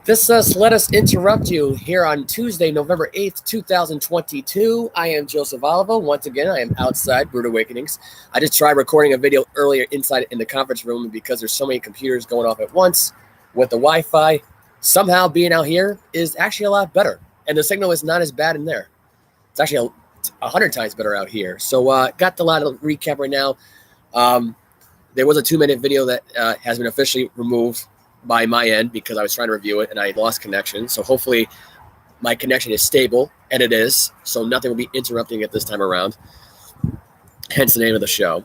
Let us interrupt you here on Tuesday, November 8th, 2022. I am Joseph Olivo. Once again, I am outside Brood Awakenings. I just tried recording a video earlier inside in the conference room, and because there's so many computers going off at once with the Wi-Fi, somehow being out here is actually a lot better. And the signal is not as bad in there. It's actually 100 times better out here. So got a lot of recap right now. There was a 2-minute video that has been officially removed by my end because I was trying to review it and I lost connection. So hopefully my connection is stable, and it is. So nothing will be interrupting it this time around. Hence the name of the show.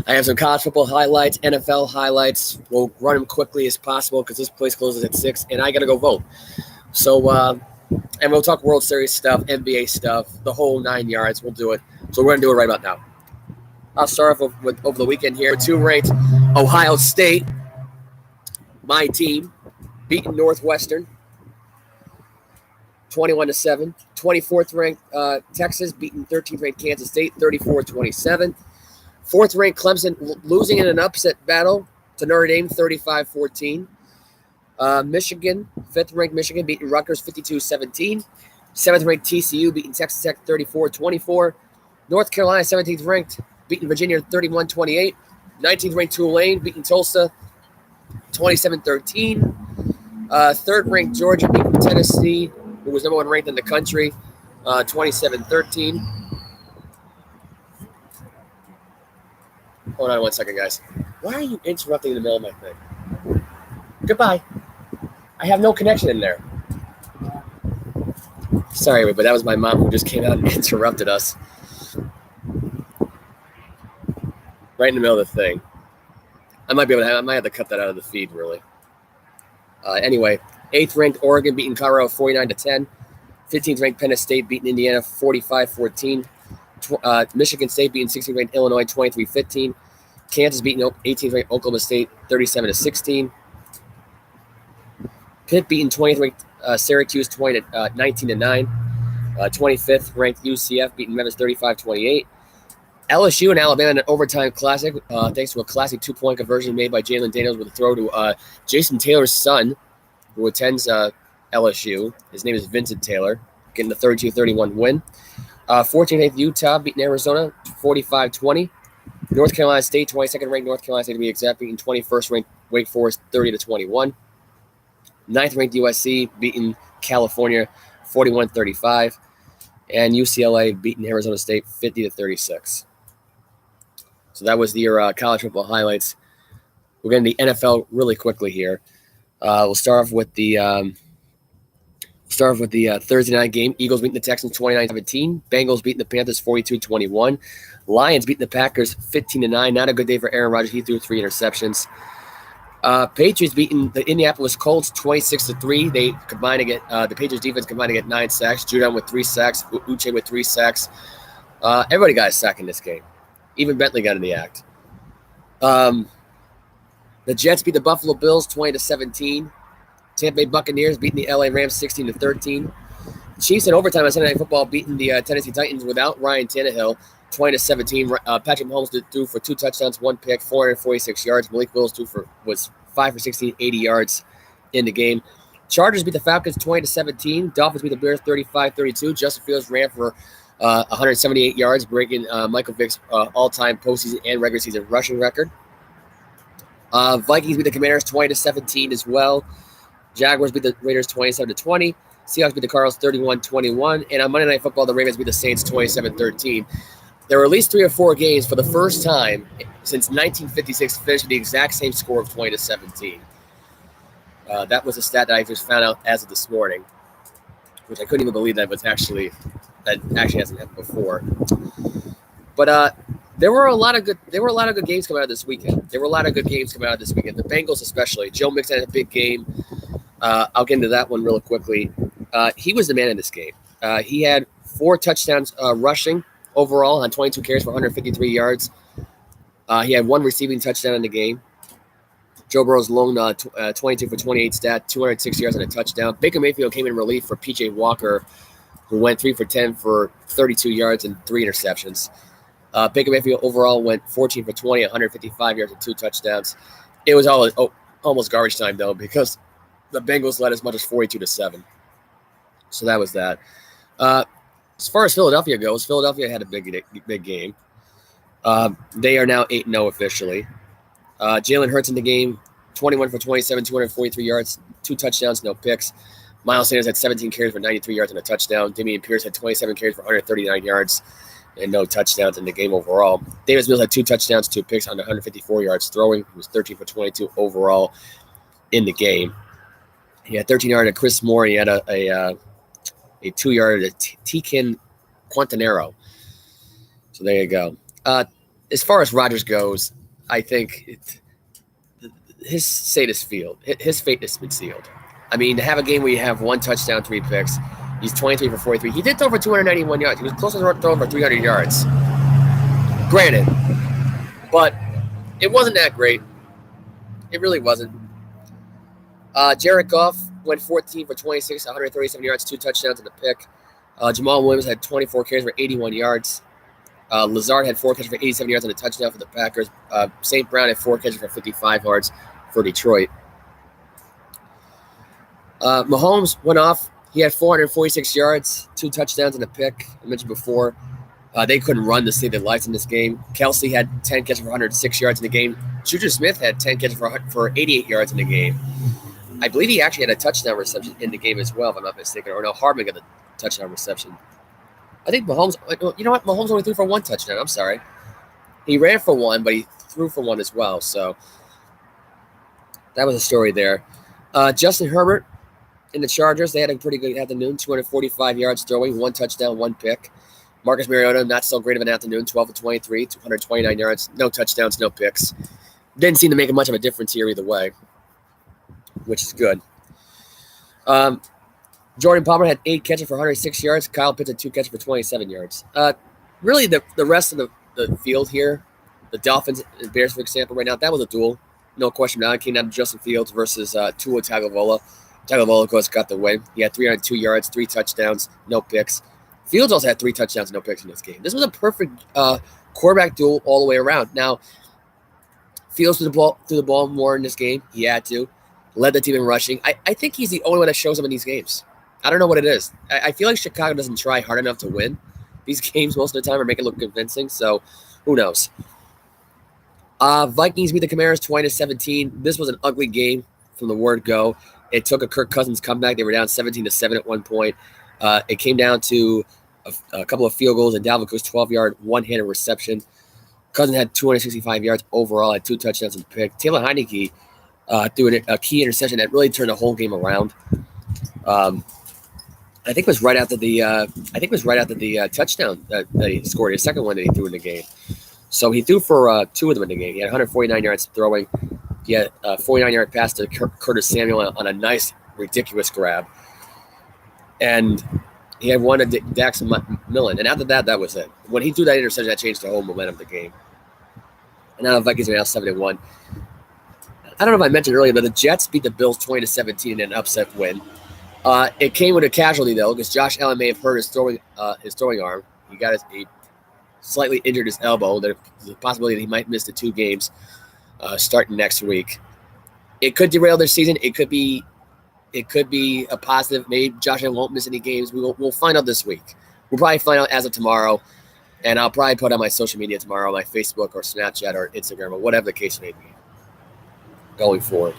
I have some college football highlights, NFL highlights. We'll run them quickly as possible because this place closes at 6 and I got to go vote. So, and we'll talk World Series stuff, NBA stuff, the whole 9 yards. We'll do it. So we're going to do it right about now. I'll start off with over the weekend here. 2-ranked Ohio State, my team, beating Northwestern 21-7. 24th ranked Texas beating 13th ranked Kansas State 34-27. 4th ranked Clemson losing in an upset battle to Notre Dame 35-14. Michigan, 5th ranked Michigan beating Rutgers 52-17. 7th ranked TCU beating Texas Tech 34-24. North Carolina 17th ranked beating Virginia 31-28. 19th ranked Tulane beating Tulsa 27-13. 3rd ranked Georgia beating Tennessee, who was number 1 ranked in the country, 27-13. Hold on 1 second, guys. Why are you interrupting in the middle of my thing? Goodbye. I have no connection in there. Sorry, but that was my mom who just came out and interrupted us. Right in the middle of the thing. I might have to cut that out of the feed, really. Anyway, 8th ranked Oregon beating Colorado 49-10. 15th ranked Penn State beating Indiana 45-14. Michigan State beating 16th ranked Illinois 23-15. Kansas beating 18th ranked Oklahoma State 37-16. Pitt beating 20th ranked Syracuse 19-9. 25th ranked UCF beating Memphis 35-28. LSU and Alabama in an overtime classic, thanks to a classic 2-point conversion made by Jalen Daniels with a throw to Jason Taylor's son, who attends LSU. His name is Vincent Taylor, getting the 32-31 win. 14th Utah beating Arizona 45-20. North Carolina State, 22nd ranked North Carolina State to be exact, beating 21st ranked Wake Forest 30-21. 9th ranked USC beating California 41-35. And UCLA beating Arizona State 50-36. So that was your college football highlights. We're getting the NFL really quickly here. We'll start off with the Thursday night game. Eagles beating the Texans 29-17. Bengals beating the Panthers 42-21. Lions beating the Packers 15-9. Not a good day for Aaron Rodgers. He threw 3 interceptions. Patriots beating the Indianapolis Colts 26-3. They combined to get the Patriots defense combined to get 9 sacks. Judon with 3 sacks. Uche with 3 sacks. Everybody got a sack in this game. Even Bentley got in the act. The Jets beat the Buffalo Bills 20-17. Tampa Bay Buccaneers beating the LA Rams 16-13. Chiefs in overtime on Sunday Night Football beating the Tennessee Titans without Ryan Tannehill 20-17. Patrick Mahomes threw for 2 touchdowns, 1 pick, 446 yards. Malik Willis was 5 for 16, 80 yards in the game. Chargers beat the Falcons 20-17. Dolphins beat the Bears 35-32. Justin Fields ran for 178 yards, breaking Michael Vick's all-time postseason and regular season rushing record. Vikings beat the Commanders 20-17 as well. Jaguars beat the Raiders 27-20. Seahawks beat the Cardinals 31-21. And on Monday Night Football, the Ravens beat the Saints 27-13. There were at least 3 or 4 games for the first time since 1956 finished with the exact same score of 20-17. That was a stat that I just found out as of this morning, which I couldn't even believe that actually hasn't happened before. But there were a lot of good games coming out of this weekend. The Bengals especially. Joe Mixon had a big game. I'll get into that one real quickly. He was the man in this game. He had 4 touchdowns rushing overall on 22 carries for 153 yards. He had 1 receiving touchdown in the game. Joe Burrow's lone 22 for 28 stat, 206 yards and a touchdown. Baker Mayfield came in relief for P.J. Walker, who went 3 for 10 for 32 yards and 3 interceptions. Baker Mayfield overall went 14 for 20, 155 yards and 2 touchdowns. It was almost garbage time, though, because the Bengals led as much as 42-7. So that was that. As far as Philadelphia goes, Philadelphia had a big game. They are now 8-0 officially. Jalen Hurts in the game, 21 for 27, 243 yards, 2 touchdowns, no picks. Miles Sanders had 17 carries for 93 yards and a touchdown. Dameon Pierce had 27 carries for 139 yards and no touchdowns in the game overall. Davis Mills had 2 touchdowns, 2 picks on 154 yards throwing. He was 13 for 22 overall in the game. He had 13 yards to Chris Moore. And he had a 2-yard to Tikin Quantanero. So there you go. As far as Rodgers goes, I think his fate has been sealed. I mean, to have a game where you have 1 touchdown, 3 picks, he's 23 for 43. He did throw for 291 yards. He was close to throwing for 300 yards. Granted, but it wasn't that great. It really wasn't. Jared Goff went 14 for 26, 137 yards, 2 touchdowns and a pick. Jamal Williams had 24 carries for 81 yards. Lazard had 4 catches for 87 yards and a touchdown for the Packers. St. Brown had 4 catches for 55 yards for Detroit. Mahomes went off. He had 446 yards, 2 touchdowns and a pick. I mentioned before. They couldn't run to save their lives in this game. Kelsey had 10 catches for 106 yards in the game. Juju Smith had 10 catches for 88 yards in the game. I believe he actually had a touchdown reception in the game as well, if I'm not mistaken. Or no, Hardman got the touchdown reception. I think Mahomes, you know what? Mahomes only threw for 1 touchdown. I'm sorry. He ran for 1, but he threw for 1 as well. So that was a story there. Justin Herbert in the Chargers, they had a pretty good afternoon. 245 yards throwing, 1 touchdown, 1 pick. Marcus Mariota, not so great of an afternoon. 12 for 23, 229 yards, no touchdowns, no picks. Didn't seem to make much of a difference here either way, which is good. Jordan Palmer had 8 catches for 106 yards. Kyle Pitts had 2 catches for 27 yards. Really, the rest of the field here, the Dolphins and Bears, for example, right now, that was a duel. No question about it. It came down to Justin Fields versus Tua Tagovailoa. Tagovailoa, of course, got the win. He had 302 yards, 3 touchdowns, no picks. Fields also had 3 touchdowns, no picks in this game. This was a perfect quarterback duel all the way around. Now, Fields threw the ball more in this game. He had to. Led the team in rushing. I think he's the only one that shows up in these games. I don't know what it is. I feel like Chicago doesn't try hard enough to win these games most of the time or make it look convincing. So, who knows? Vikings beat the Commanders 20-17. This was an ugly game from the word go. It took a Kirk Cousins comeback. They were down 17-7 at one point. It came down to a couple of field goals and Dalvin Cook's 12-yard, one-handed reception. Cousins had 265 yards overall, had 2 touchdowns and a pick. Taylor Heineke threw a key interception that really turned the whole game around. I think it was right after the touchdown that he scored, his second one that he threw in the game. So he threw for 2 of them in the game. He had 149 yards throwing. He had a 49-yard pass to Curtis Samuel on a nice, ridiculous grab. And he had 1 to Dax Millen. And after that, that was it. When he threw that interception, that changed the whole momentum of the game. And now the Vikings are now 7-1. I don't know if I mentioned earlier, but the Jets beat the Bills 20-17 in an upset win. It came with a casualty, though, because Josh Allen may have hurt his throwing arm. He slightly injured his elbow. There's a possibility that he might miss the 2 games starting next week. It could derail their season. It could be a positive. Maybe Josh Allen won't miss any games. We'll find out this week. We'll probably find out as of tomorrow, and I'll probably put on my social media tomorrow, my Facebook or Snapchat or Instagram or whatever the case may be going forward.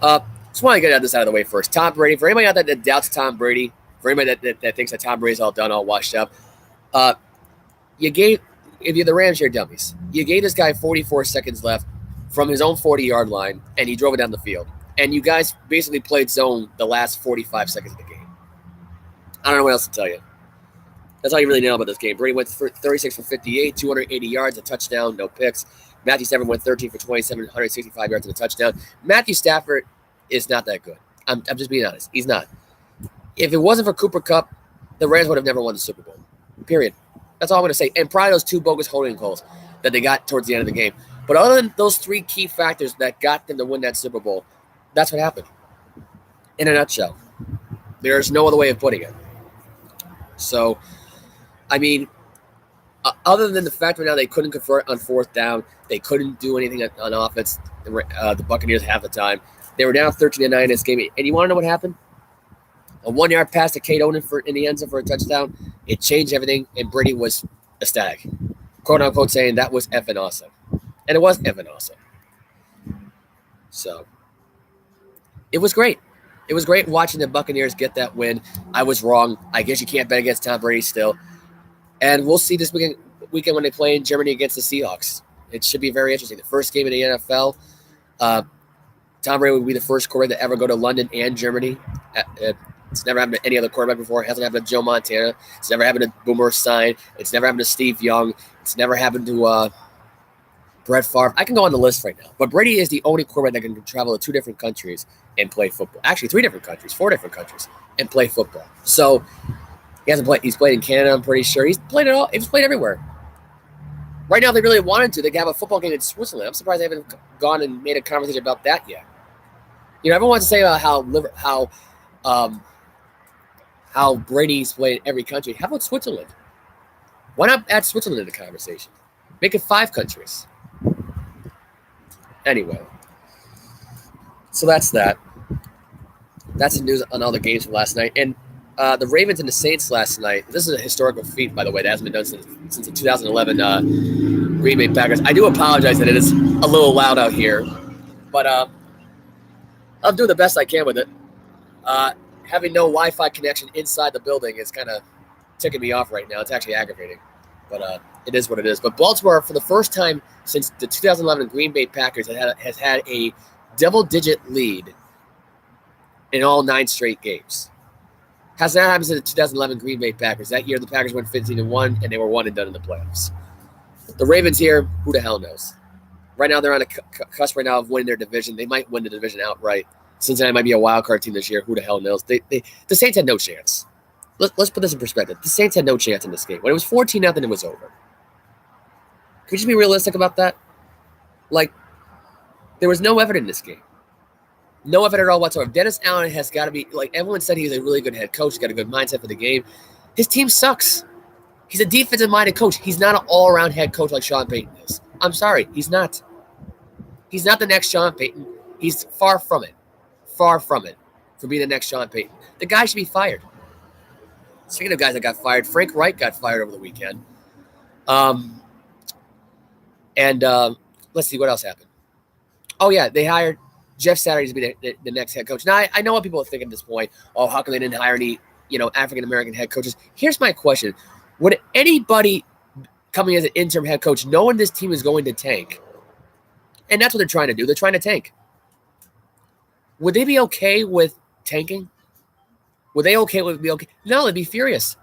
Just want to get this out of the way first. Tom Brady, for anybody out there that doubts Tom Brady, for anybody that thinks that Tom Brady's all done, all washed up, if you're the Rams, you're dummies. You gave this guy 44 seconds left from his own 40-yard line, and he drove it down the field. And you guys basically played zone the last 45 seconds of the game. I don't know what else to tell you. That's all you really know about this game. Brady went for 36 for 58, 280 yards, a touchdown, no picks. Matthew Stafford went 13 for 27, 165 yards and a touchdown. Matthew Stafford is not that good. I'm just being honest. He's not. If it wasn't for Cooper Kupp, the Rams would have never won the Super Bowl. Period. That's all I'm going to say. And probably those 2 bogus holding calls that they got towards the end of the game. But other than those 3 key factors that got them to win that Super Bowl, that's what happened. In a nutshell. There's no other way of putting it. So, I mean, other than the fact right now they couldn't convert on 4th down, they couldn't do anything on offense, the Buccaneers half the time. They were down 13-9 in this game. And you want to know what happened? A 1-yard pass to Kate Oden in the end zone for a touchdown. It changed everything, and Brady was ecstatic. Quote unquote saying that was effing awesome. And it was effing awesome. So it was great. It was great watching the Buccaneers get that win. I was wrong. I guess you can't bet against Tom Brady still. And we'll see this weekend when they play in Germany against the Seahawks. It should be very interesting. The first game in the NFL. Tom Brady would be the first quarterback to ever go to London and Germany. It's never happened to any other quarterback before. It hasn't happened to Joe Montana. It's never happened to Boomer Stein. It's never happened to Steve Young. It's never happened to Brett Favre. I can go on the list right now. But Brady is the only quarterback that can travel to 2 different countries and play football. Actually, 3 different countries, 4 different countries, and play football. So he hasn't played. He's played in Canada, I'm pretty sure. He's played it all. He's played everywhere. Right now, if they really wanted to, they could have a football game in Switzerland. I'm surprised they haven't gone and made a conversation about that yet. Everyone wants to say about how Brady's played in every country. How about Switzerland? Why not add Switzerland in the conversation? Make it 5 countries. Anyway, so that's that. That's the news on all the games from last night. And the Ravens and the Saints last night. This is a historical feat, by the way. That hasn't been done since the 2011 Green Bay Packers. I do apologize that it is a little loud out here, but I'll do the best I can with it. Having no Wi-Fi connection inside the building is kind of ticking me off right now. It's actually aggravating, but it is what it is. But Baltimore, for the first time since the 2011 Green Bay Packers, has had a double-digit lead in all 9 straight games. Has not happened since the 2011 Green Bay Packers. That year, the Packers went 15-1, and they were 1-done in the playoffs. The Ravens here, who the hell knows? Right now, they're on a cusp right now of winning their division. They might win the division outright. Cincinnati might be a wild card team this year. Who the hell knows? The Saints had no chance. Let's put this in perspective. The Saints had no chance in this game. When it was 14-0, it was over. Can we just be realistic about that? Like, there was no effort in this game. No effort at all whatsoever. Dennis Allen has got to be, like everyone said, he's a really good head coach. He's got a good mindset for the game. His team sucks. He's a defensive-minded coach. He's not an all-around head coach like Sean Payton is. I'm sorry. He's not. He's not the next Sean Payton. He's far from it. Far from it for being the next Sean Payton. The guy should be fired. Speaking of guys that got fired, Frank Reich got fired over the weekend. Let's see what else happened. Oh, yeah, they hired Jeff Saturday to be the next head coach. Now, I know what people are thinking at this point. Oh, how come they didn't hire any, African-American head coaches? Here's my question. Would anybody coming as an interim head coach knowing this team is going to tank, and that's what they're trying to do, they're trying to tank, would they be okay with tanking? Would they be okay? No, they'd be furious.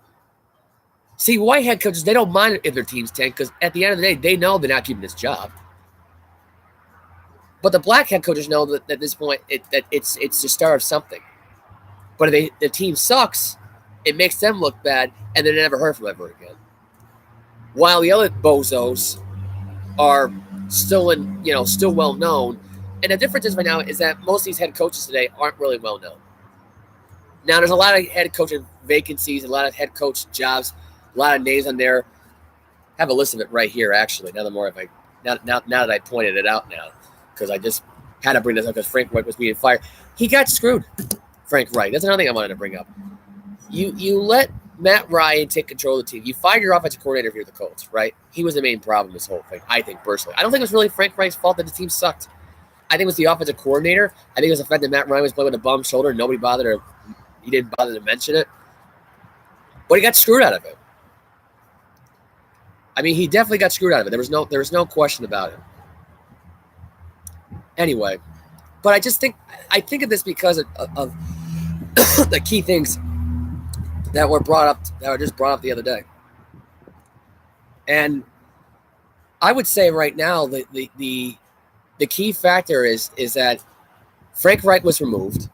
See, white head coaches, they don't mind if their teams tank because at the end of the day, they know they're not keeping this job. But the black head coaches know that at this point, it's the start of something. But if the team sucks, it makes them look bad, and they're never heard from ever again. While the other bozos are still still well known. And the difference is right now is that most of these head coaches today aren't really well known. Now, there's a lot of head coaching vacancies, a lot of head coach jobs, a lot of names on there. I have a list of it right here, actually. Now that I pointed it out now, because I just had to bring this up because Frank Reich was being fired. He got screwed, Frank Reich. That's another thing I wanted to bring up. You let Matt Ryan take control of the team. You fired your offensive coordinator if you're the Colts, right? He was the main problem in this whole thing, I think, personally. I don't think it was really Frank Reich's fault that the team sucked. I think it was the offensive coordinator. I think it was the fact that Matt Ryan was playing with a bum shoulder and he didn't bother to mention it. But he got screwed out of it. I mean, he definitely got screwed out of it. There was no question about it. Anyway, but I think of this because of the key things that were just brought up the other day. And I would say right now the key factor is that Frank Reich was removed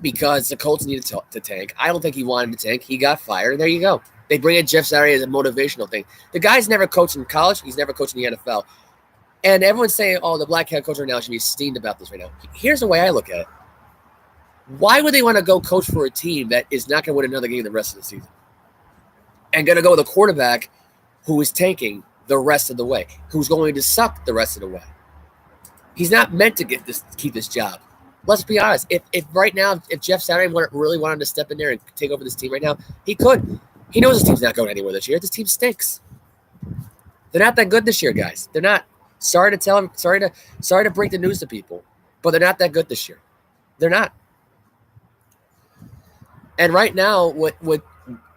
because the Colts needed to tank. I don't think he wanted to tank. He got fired, and there you go. They bring in Jeff Saturday as a motivational thing. The guy's never coached in college. He's never coached in the NFL. And everyone's saying, oh, the black head coach right now should be steamed about this right now. Here's the way I look at it. Why would they want to go coach for a team that is not going to win another game the rest of the season? And going to go with a quarterback who is tanking the rest of the way, who's going to suck the rest of the way? He's not meant to keep this job. Let's be honest. If right now, if Jeff Saturday really wanted to step in there and take over this team right now, he could. He knows his team's not going anywhere this year. This team stinks. They're not that good this year, guys. They're not. Sorry to tell him. Sorry to break the news to people, but they're not that good this year. They're not. And right now, with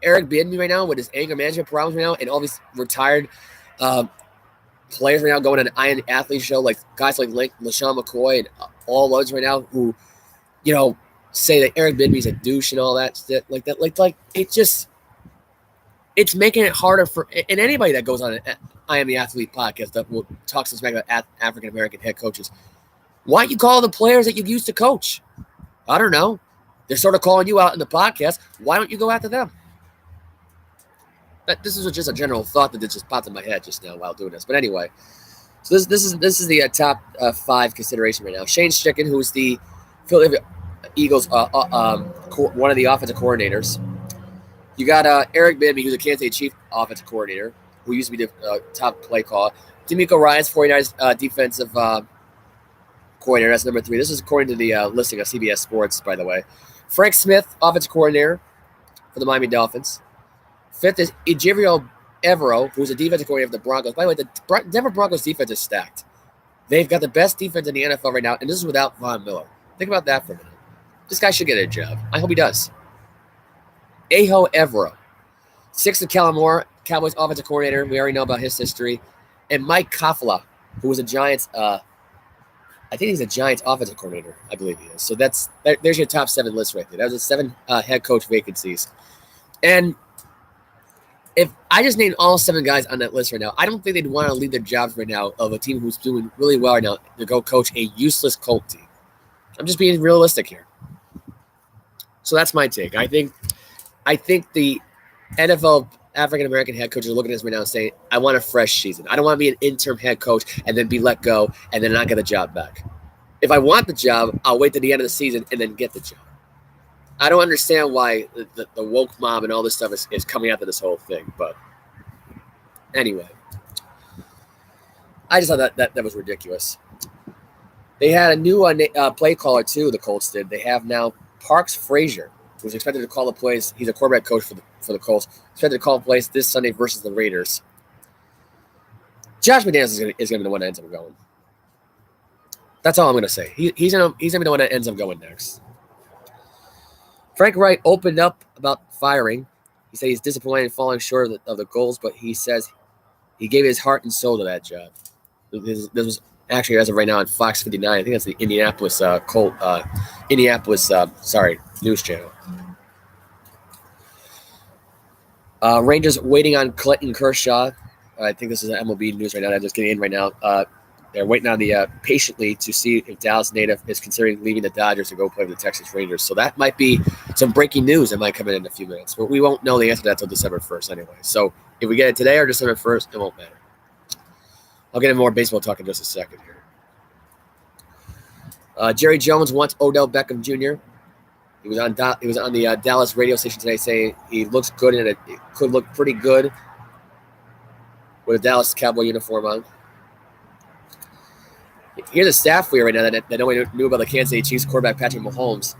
Eric Bieniemy right now, with his anger management problems right now, and all these retired players right now going on an Iron Athlete show, like guys like LaShawn McCoy and all those right now who, say that Eric Bieniemy's a douche and all that shit like that. Like it's making it harder for and anybody that goes on an I Am the Athlete podcast that will talk some smack about African American head coaches. Why don't you call the players that you used to coach? I don't know. They're sort of calling you out in the podcast. Why don't you go after them? This is just a general thought that just popped in my head just now while doing this. But anyway, so this is the top 5 consideration right now. Shane Steichen, who's the Philadelphia Eagles one of the offensive coordinators. You got Eric Bieniemy, who's a Kansas State Chief offensive coordinator, who used to be the top play caller. D'Amico Ryans, 49ers defensive coordinator. That's number 3. This is according to the listing of CBS Sports, by the way. Frank Smith, offensive coordinator for the Miami Dolphins. 5th is Ejiro Evero, who's a defensive coordinator for the Broncos. By the way, the Denver Broncos defense is stacked. They've got the best defense in the NFL right now, and this is without Von Miller. Think about that for a minute. This guy should get a job. I hope he does. Aho Evero. 6th is Kellen Moore, Cowboys offensive coordinator. We already know about his history. And Mike Kafla, who was a Giants I think he's a Giants offensive coordinator, I believe he is. So there's your top 7 list right there. That was the 7 head coach vacancies. And if I just named all 7 guys on that list right now, I don't think they'd want to leave their jobs right now of a team who's doing really well right now to go coach a useless Colt team. I'm just being realistic here. So that's my take. I think the NFL African-American head coaches are looking at this right now and saying, I want a fresh season. I don't want to be an interim head coach and then be let go and then not get the job back. If I want the job, I'll wait to the end of the season and then get the job. I don't understand why the woke mob and all this stuff is coming after this whole thing. But anyway, I just thought that was ridiculous. They had a new play caller, too, the Colts did. They have now Parks Frazier, who's expected to call the plays. He's a quarterback coach for the Colts. Expected to call the plays this Sunday versus the Raiders. Josh McDaniels is going to be the one that ends up going. That's all I'm going to say. He's going to be the one that ends up going next. Frank Wright opened up about firing. He said he's disappointed in falling short of the goals, but he says he gave his heart and soul to that job. This was actually, as of right now, on Fox 59. I think that's the Indianapolis news channel. Rangers waiting on Clayton Kershaw. I think this is an MLB news right now. I'm just getting in right now. They're waiting on the patiently to see if Dallas native is considering leaving the Dodgers to go play for the Texas Rangers. So that might be some breaking news that might come in a few minutes. But we won't know the answer to that until December 1st anyway. So if we get it today or December 1st, it won't matter. I'll get into more baseball talk in just a second here. Jerry Jones wants Odell Beckham Jr. He was on the Dallas radio station today saying he looks good and it could look pretty good with a Dallas Cowboy uniform on. Here's a stat for you right now that nobody knew about the Kansas City Chiefs quarterback Patrick Mahomes.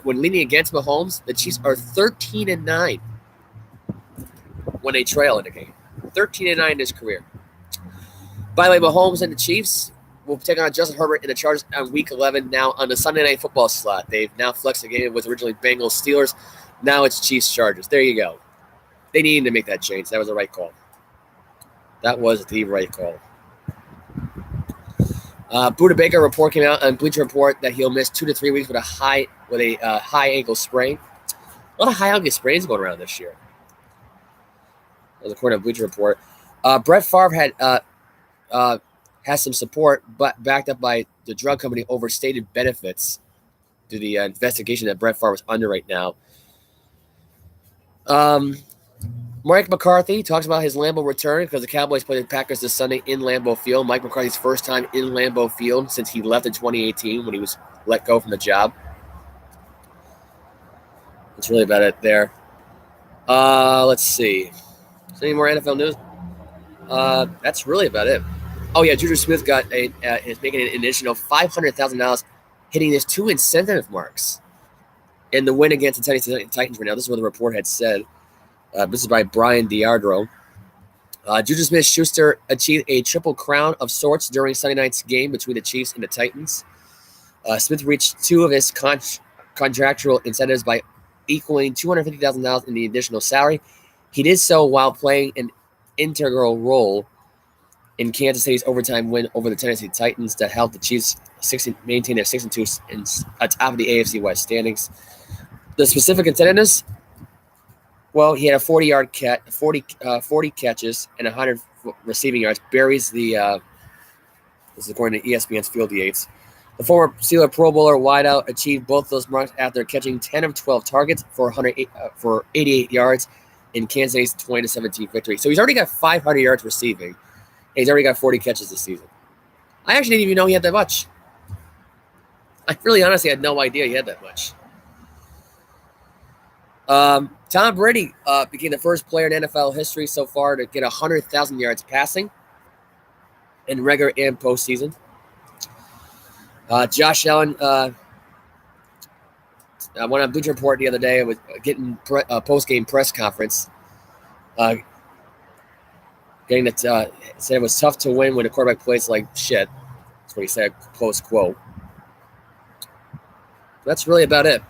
When leaning against Mahomes, the Chiefs are 13-9 when they trail in a game. 13-9 in his career. By the way, Mahomes and the Chiefs will take on Justin Herbert and the Chargers on Week 11 now on the Sunday Night Football slot. They've now flexed the game. It was originally Bengals Steelers. Now it's Chiefs Chargers. There you go. They needed to make that change. That was the right call. That was the right call. Buda Baker report came out on Bleacher Report that he'll miss 2 to 3 weeks with a high ankle sprain. A lot of high ankle sprains going around this year. That was according to Bleacher Report. Brett Favre has some support, but backed up by the drug company overstated benefits to the investigation that Brett Favre was under right now. Mike McCarthy talks about his Lambeau return because the Cowboys play the Packers this Sunday in Lambeau Field. Mike McCarthy's first time in Lambeau Field since he left in 2018 when he was let go from the job. That's really about it there. Let's see. Is there any more NFL news? That's really about it. Oh, yeah, Juju Smith is making an additional $500,000 hitting his 2 incentive marks in the win against the Tennessee Titans right now. This is what the report had said. This is by Brian Diardro. Juju Smith-Schuster achieved a triple crown of sorts during Sunday night's game between the Chiefs and the Titans. Smith reached 2 of his contractual incentives by equaling $250,000 in the additional salary. He did so while playing an integral role in Kansas City's overtime win over the Tennessee Titans that helped the Chiefs maintain their 6-2 atop of the AFC West standings. The specific incentives, well, he had a 40-yard catch, 40 catches, and 100 receiving yards. Buries the this is according to ESPN's Field Yates. The former Steeler Pro Bowler wideout achieved both those marks after catching 10 of 12 targets for 88 yards in Kansas City's 20-17 victory. So he's already got 500 yards receiving, and he's already got 40 catches this season. I actually didn't even know he had that much. I really honestly had no idea he had that much. Tom Brady became the first player in NFL history so far to get 100,000 yards passing in regular and postseason. Josh Allen went on Bleacher Report the other day with getting post-game press conference. Said it was tough to win when the quarterback plays like shit. That's what he said, close quote. That's really about it.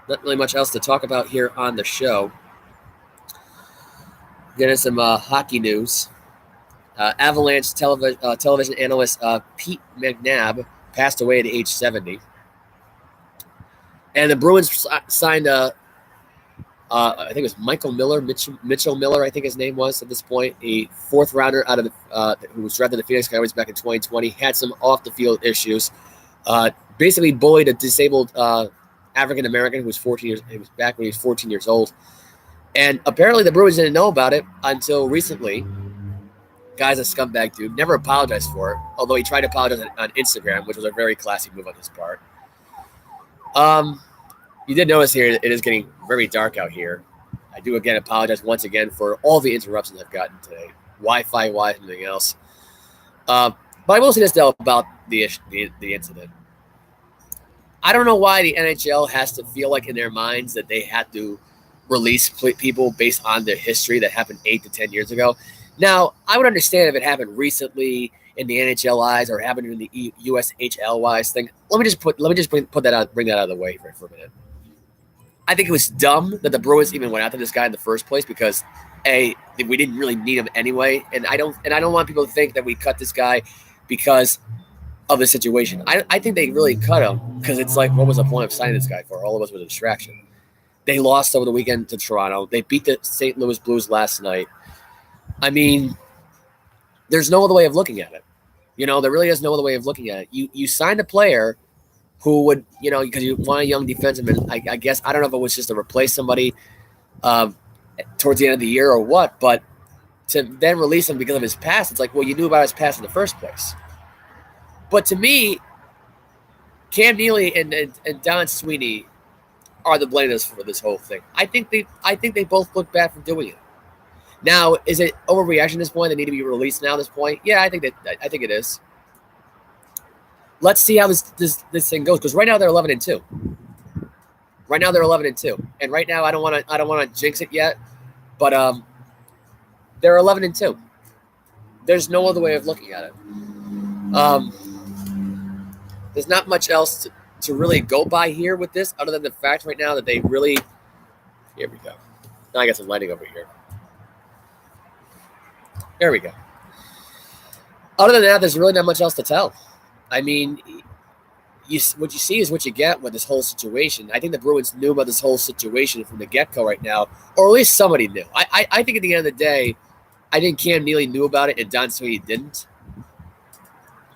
Not really much else to talk about here on the show. Getting some hockey news. Avalanche television analyst Pete McNabb passed away at age 70. And the Bruins signed I think it was Mitchell Miller, I think his name was at this point, a 4th rounder out of who was drafted to the Phoenix Coyotes back in 2020, had some off-the-field issues. Basically bullied a disabled African-American who was 14 years. It was back when he was 14 years old. And apparently the Bruins didn't know about it until recently. Guy's a scumbag dude. Never apologized for it, although he tried to apologize on Instagram, which was a very classy move on his part. You did notice here it is getting very dark out here. I do again apologize once again for all the interruptions I've gotten today. Wi-Fi, anything else. But I will say this though about the incident. I don't know why the NHL has to feel like in their minds that they had to release people based on their history that happened 8 to 10 years ago. Now, I would understand if it happened recently in the NHL eyes or happened in the USHL wise thing. Let me just bring that out of the way for a minute. I think it was dumb that the Bruins even went after this guy in the first place because we didn't really need him anyway, and I don't want people to think that we cut this guy because of the situation. I think they really cut him because it's like, what was the point of signing this guy for? All of us was a distraction. They lost over the weekend to Toronto. They beat the St. Louis Blues last night. I mean, there's no other way of looking at it. There really is no other way of looking at it. You signed a player who would, because you want a young defenseman. I guess, I don't know if it was just to replace somebody towards the end of the year or what, but to then release him because of his past, it's like, well, you knew about his past in the first place. But to me, Cam Neely and Don Sweeney are the blameless for this whole thing. I think they both look bad for doing it. Now, is it overreaction at this point? They need to be released now at this point? Yeah, I think it is. Let's see how this thing goes, because right now they're 11-2. Right now they're 11-2, and right now I don't want to jinx it yet, but they're 11-2. There's no other way of looking at it. There's not much else to really go by here with this, other than the fact right now that they really. Here we go. Now I got some lighting over here. There we go. Other than that, there's really not much else to tell. I mean, what you see is what you get with this whole situation. I think the Bruins knew about this whole situation from the get-go right now, or at least somebody knew. I think at the end of the day, I think Cam Neely knew about it and Don Sweeney didn't.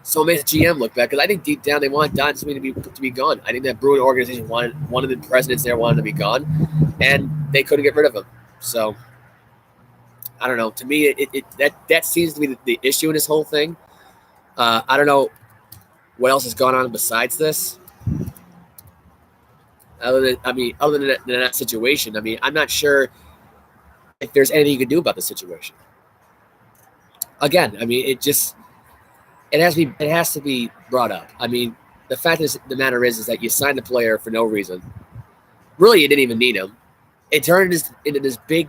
So it makes the GM look bad, because I think deep down they want Don Sweeney to be gone. I think that Bruin organization wanted one of the presidents there wanted to be gone, and they couldn't get rid of him. So I don't know. To me, that seems to be the issue in this whole thing. I don't know what else has gone on besides this. Other than that situation, I mean, I'm not sure if there's anything you can do about the situation. Again, I mean, it has to be brought up. I mean, the fact of the matter is that you signed a player for no reason. Really, you didn't even need him. It turned into this big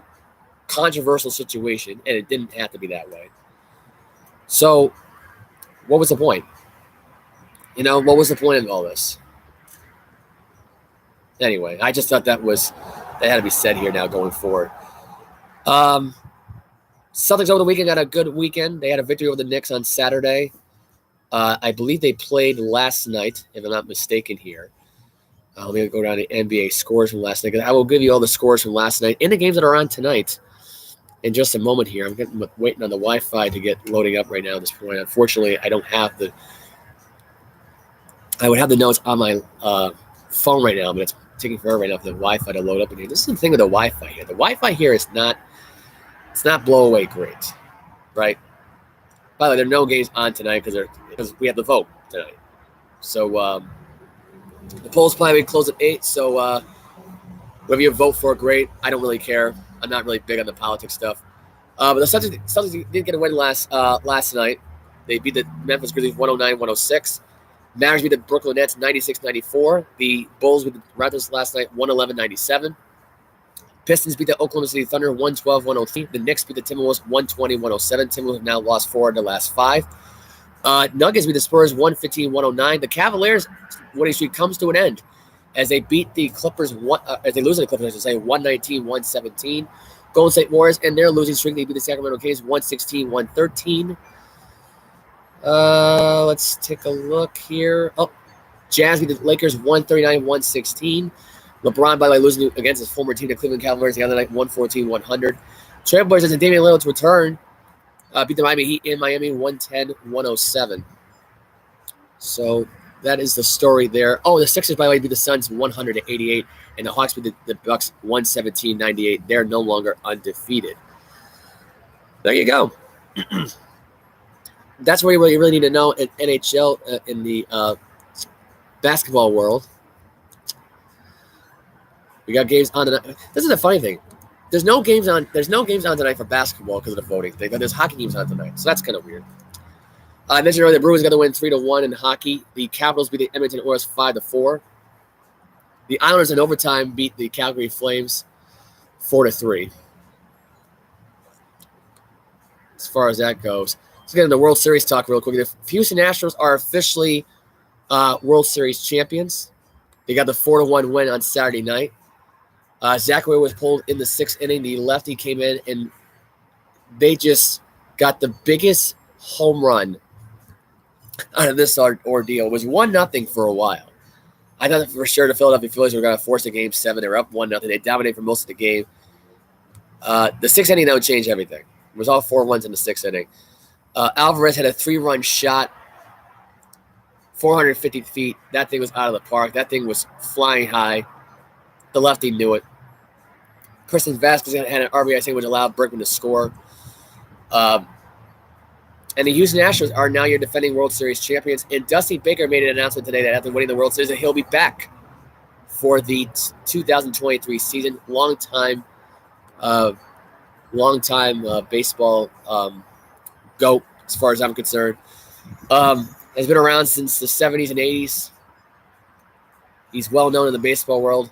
controversial situation, and it didn't have to be that way. So, what was the point? What was the point of all this? Anyway, I just thought that had to be said here now going forward. Celtics over the weekend got a good weekend. They had a victory over the Knicks on Saturday. I believe they played last night, if I'm not mistaken here. Let me go down to NBA scores from last night. I will give you all the scores from last night and the games that are on tonight in just a moment here. I'm waiting on the Wi-Fi to get loading up right now at this point. Unfortunately, I don't have I would have the notes on my phone right now, but it's taking forever right now for the Wi-Fi to load up in here. This is the thing with the Wi-Fi here. The Wi-Fi here is not blow away great, right? By the way, there are no games on tonight because we have the vote tonight. So the polls probably close at 8. So whether you vote for it, great. I don't really care. I'm not really big on the politics stuff. But the Celtics did get a win last night. They beat the Memphis Grizzlies 109-106. Mavericks beat the Brooklyn Nets 96-94. The Bulls beat the Raptors last night 111-97. Pistons beat the Oklahoma City Thunder 112-103. The Knicks beat the Timberwolves 120-107. Timberwolves have now lost 4 of the last 5. Nuggets beat the Spurs 115-109. The Cavaliers' winning streak comes to an end as they beat the Clippers. As they lose to the Clippers, I should say 119-117. Golden State Warriors and their losing streak, they beat the Sacramento Kings 116-113. Let's take a look here. Jazz beat the Lakers 139-116. LeBron, by the way, losing against his former team, the Cleveland Cavaliers, the other night 114-100. Trailblazers and Damian Lillard's return beat the Miami Heat in Miami 110-107. So that is the story there. The Sixers, by the way, beat the Suns 100-88, and the Hawks beat the Bucks 117-98. They're no longer undefeated. There you go. That's what you really need to know in NHL in the basketball world. We got games on tonight. This is a funny thing. There's no games on tonight for basketball because of the voting thing. But there's hockey games on tonight, so that's kind of weird. I mentioned earlier the Bruins got to win 3-1 in hockey. The Capitals beat the Edmonton Oilers 5-4. The Islanders in overtime beat the Calgary Flames 4-3. As far as that goes, let's get into World Series talk real quick. The Houston Astros are officially World Series champions. They got the 4-1 win on Saturday night. Zachary was pulled in the 6th inning. The lefty came in, and they just got the biggest home run out of this ordeal. It was 1-0 for a while. I thought for sure the Philadelphia Phillies were going to force a Game 7. They were up 1-0. They dominated for most of the game. The 6th inning, that would change everything. It was all 4 runs in the 6th inning. Alvarez had a 3-run shot, 450 feet. That thing was out of the park. That thing was flying high. The lefty knew it. Christian Vasquez had an RBI, which allowed Berkman to score. And the Houston Astros are now your defending World Series champions. And Dusty Baker made an announcement today that after winning the World Series, that he'll be back for the 2023 season. Long-time baseball GOAT, as far as I'm concerned. Has been around since the 70s and 80s. He's well known in the baseball world.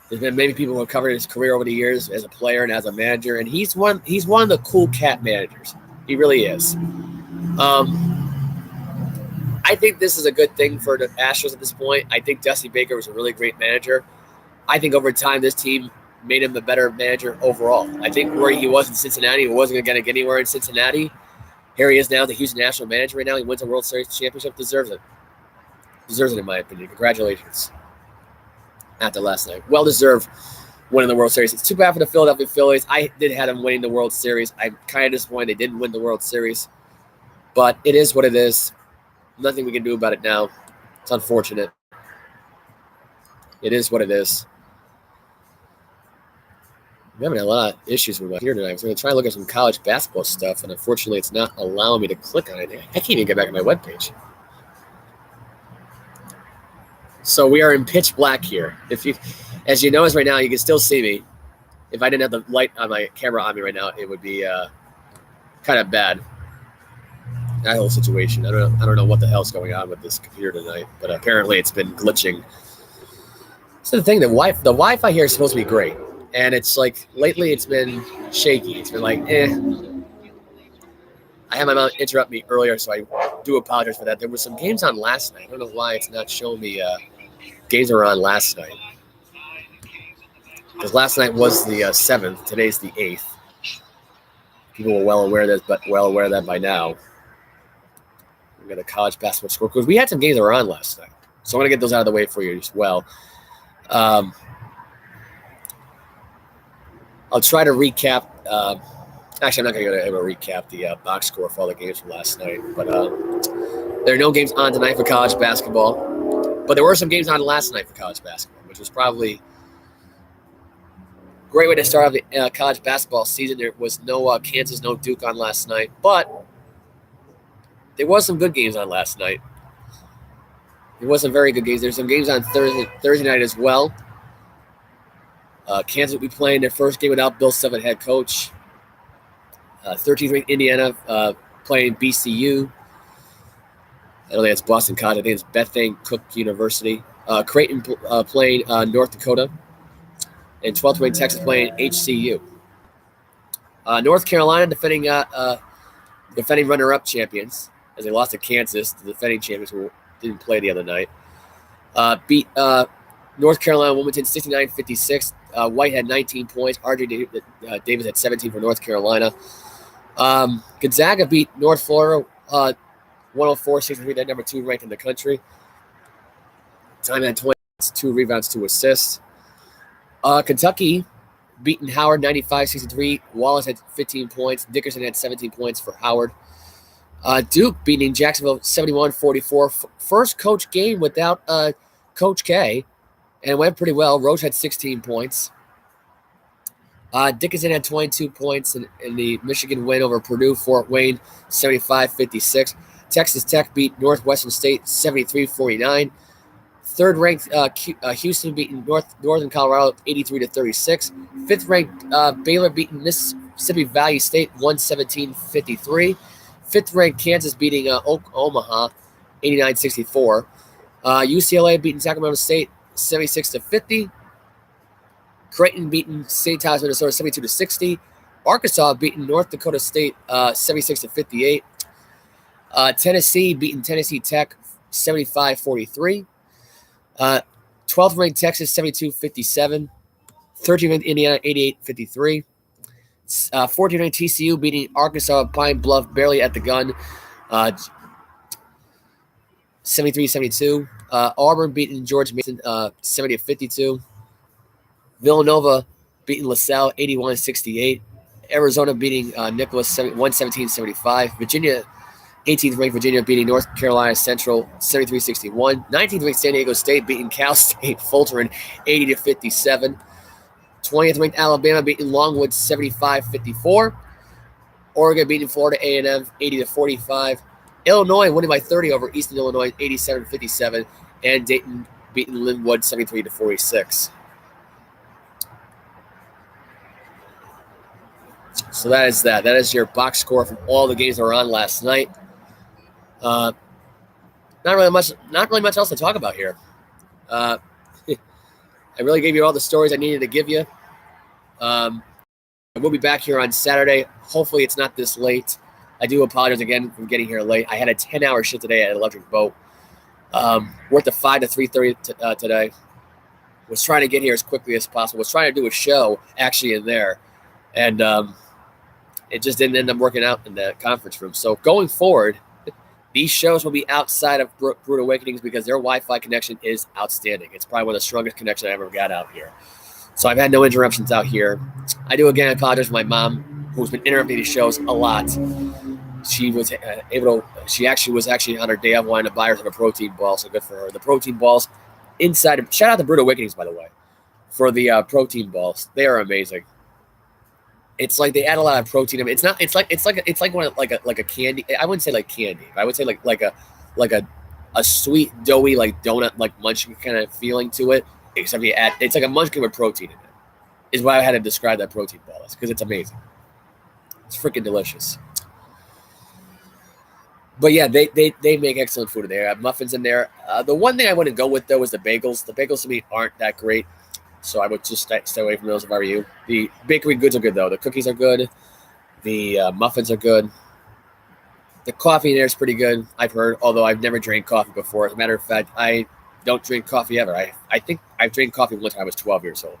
There's been many people who have covered his career over the years as a player and as a manager, and he's one of the cool cat managers. He really is. I think this is a good thing for the Astros at this point. I think Dusty Baker was a really great manager. I think over time this team made him a better manager overall. I think where he was in Cincinnati, he wasn't going to get anywhere in Cincinnati. Here he is now, the Houston National manager right now. He wins a World Series championship. Deserves it. Deserves it, in my opinion. Congratulations. After last night. Well-deserved winning the World Series. It's too bad for the Philadelphia Phillies. I did have them winning the World Series. I'm kind of disappointed they didn't win the World Series. But it is what it is. Nothing we can do about it now. It's unfortunate. It is what it is. I'm having a lot of issues with my here tonight. I was going to try and look at some college basketball stuff, and unfortunately it's not allowing me to click on it. I can't even get back to my webpage. So we are in pitch black here. As you notice right now, you can still see me. If I didn't have the light on my camera on me right now, it would be kind of bad. that whole situation. I don't know what the hell's going on with this computer tonight, but apparently it's been glitching. So the thing, the Wi-Fi here is supposed to be great, and it's like lately it's been shaky. It's been like, I had my mom interrupt me earlier, so I do apologize for that. There were some games on last night. I don't know why it's not showing me games were on last night. Because last night was the 7th. Today's the 8th. People were well aware of that by now. We got a college basketball score because we had some games that were on last night. So I'm going to get those out of the way for you as well. I'll try to recap. Actually, I'm not going to go able to recap the box score for all the games from last night. But there are no games on tonight for college basketball. But there were some games on last night for college basketball, which was probably a great way to start off the college basketball season. There was no Kansas, no Duke on last night. But there was some good games on last night. There was some very good games. There's some games on Thursday night as well. Kansas will be playing their first game without Bill Self head coach. 13th ranked Indiana playing BCU. I don't think it's Boston College. I think it's Bethune Cookman University. Creighton playing North Dakota. And 12th ranked Texas playing HCU. North Carolina defending runner-up champions as they lost to Kansas, the defending champions who didn't play the other night. Beat North Carolina Wilmington 69-56. White had 19 points. RJ Davis had 17 for North Carolina. Gonzaga beat North Florida 104-63. They're number 2 ranked in the country. Time had 20 points, 2 rebounds, 2 assists. Kentucky beating Howard 95-63. Wallace had 15 points. Dickerson had 17 points for Howard. Duke beating Jacksonville 71-44. First coach game without Coach K, and it went pretty well. Roach had 16 points. Dickinson had 22 points in the Michigan win over Purdue, Fort Wayne 75-56. Texas Tech beat Northwestern State 73-49. Third-ranked Houston beating Northern Colorado 83-36. Fifth-ranked Baylor beating Mississippi Valley State 117-53. Fifth-ranked Kansas beating Omaha 89-64. UCLA beating Sacramento State 76-50. Creighton beating St. Thomas, Minnesota 72-60. Arkansas beating North Dakota State 76-58. Tennessee beating Tennessee Tech 75-43. 12th ranked Texas 72-57. 13th ranked Indiana 88-53. 14th ranked TCU beating Arkansas Pine Bluff barely at the gun 73-72. Auburn beating George Mason 70-52. Villanova beating LaSalle 81-68. Arizona beating Nicholas 117-75. Virginia, 18th ranked Virginia beating North Carolina Central 73-61. 19th ranked San Diego State beating Cal State Fulton 80-57. 20th ranked Alabama beating Longwood 75-54. Oregon beating Florida A&M 80-45. Illinois winning by 30 over Eastern Illinois 87-57. And Dayton beating Linwood 73-46. So that is that. That is your box score from all the games that were on last night. Not really much else to talk about here. I really gave you all the stories I needed to give you. I will be back here on Saturday. Hopefully it's not this late. I do apologize again for getting here late. I had a 10-hour shift today at Electric Boat. Worked at 5 to 3:30 today. Was trying to get here as quickly as possible. Was trying to do a show actually in there. And it just didn't end up working out in the conference room. So going forward, these shows will be outside of Brood Awakenings because their Wi-Fi connection is outstanding. It's probably one of the strongest connections I ever got out here. So I've had no interruptions out here. I do again apologize for my mom, who's been interrupting these shows a lot. She was she actually was on her day off wanting to buy her some protein balls, so good for her. The protein balls inside. Shout out to Brood Awakenings, by the way, for the protein balls. They are amazing. It's like they add a lot of protein. I mean, it's like one like a candy. I wouldn't say like candy. I would say like a sweet doughy like donut like munchkin kind of feeling to it. Except you add it's like a munchkin with protein in it. Is why I had to describe that protein ball because it's amazing. It's freaking delicious. But yeah, they make excellent food in there. I have muffins in there. The one thing I wouldn't go with though is the bagels. The bagels to me aren't that great, so I would just stay away from those if I were you. The bakery goods are good though. The cookies are good. The muffins are good. The coffee in there is pretty good, I've heard, although I've never drank coffee before. As a matter of fact, I don't drink coffee ever. I think I've drank coffee once when I was 12 years old.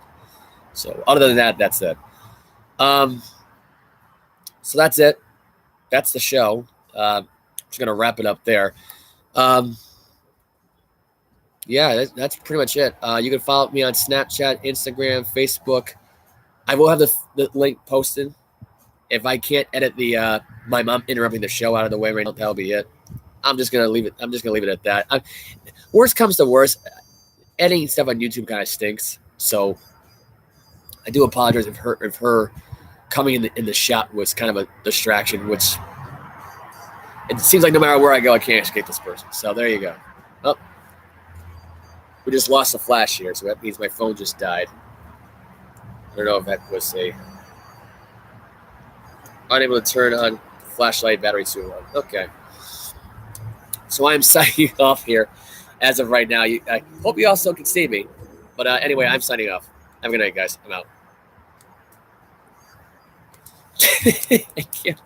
So other than that, that's it. Um, so that's it. That's the show. Just going to wrap it up there. Um, yeah, that's pretty much it. You can follow me on Snapchat, Instagram, Facebook. I will have the link posted. If I can't edit the my mom interrupting the show out of the way right now, that'll be it. I'm just gonna leave it. I'm just gonna leave it at that. Worst comes to worst, editing stuff on YouTube kind of stinks. So I do apologize if her coming in the shot was kind of a distraction, which it seems like no matter where I go, I can't escape this person. So there you go. Oh, we just lost a flash here, so that means my phone just died. I don't know if that was unable to turn on flashlight battery too long. Okay. So I'm signing off here as of right now. I hope you all still can see me. But anyway, I'm signing off. Have a good night, guys. I'm out. I can't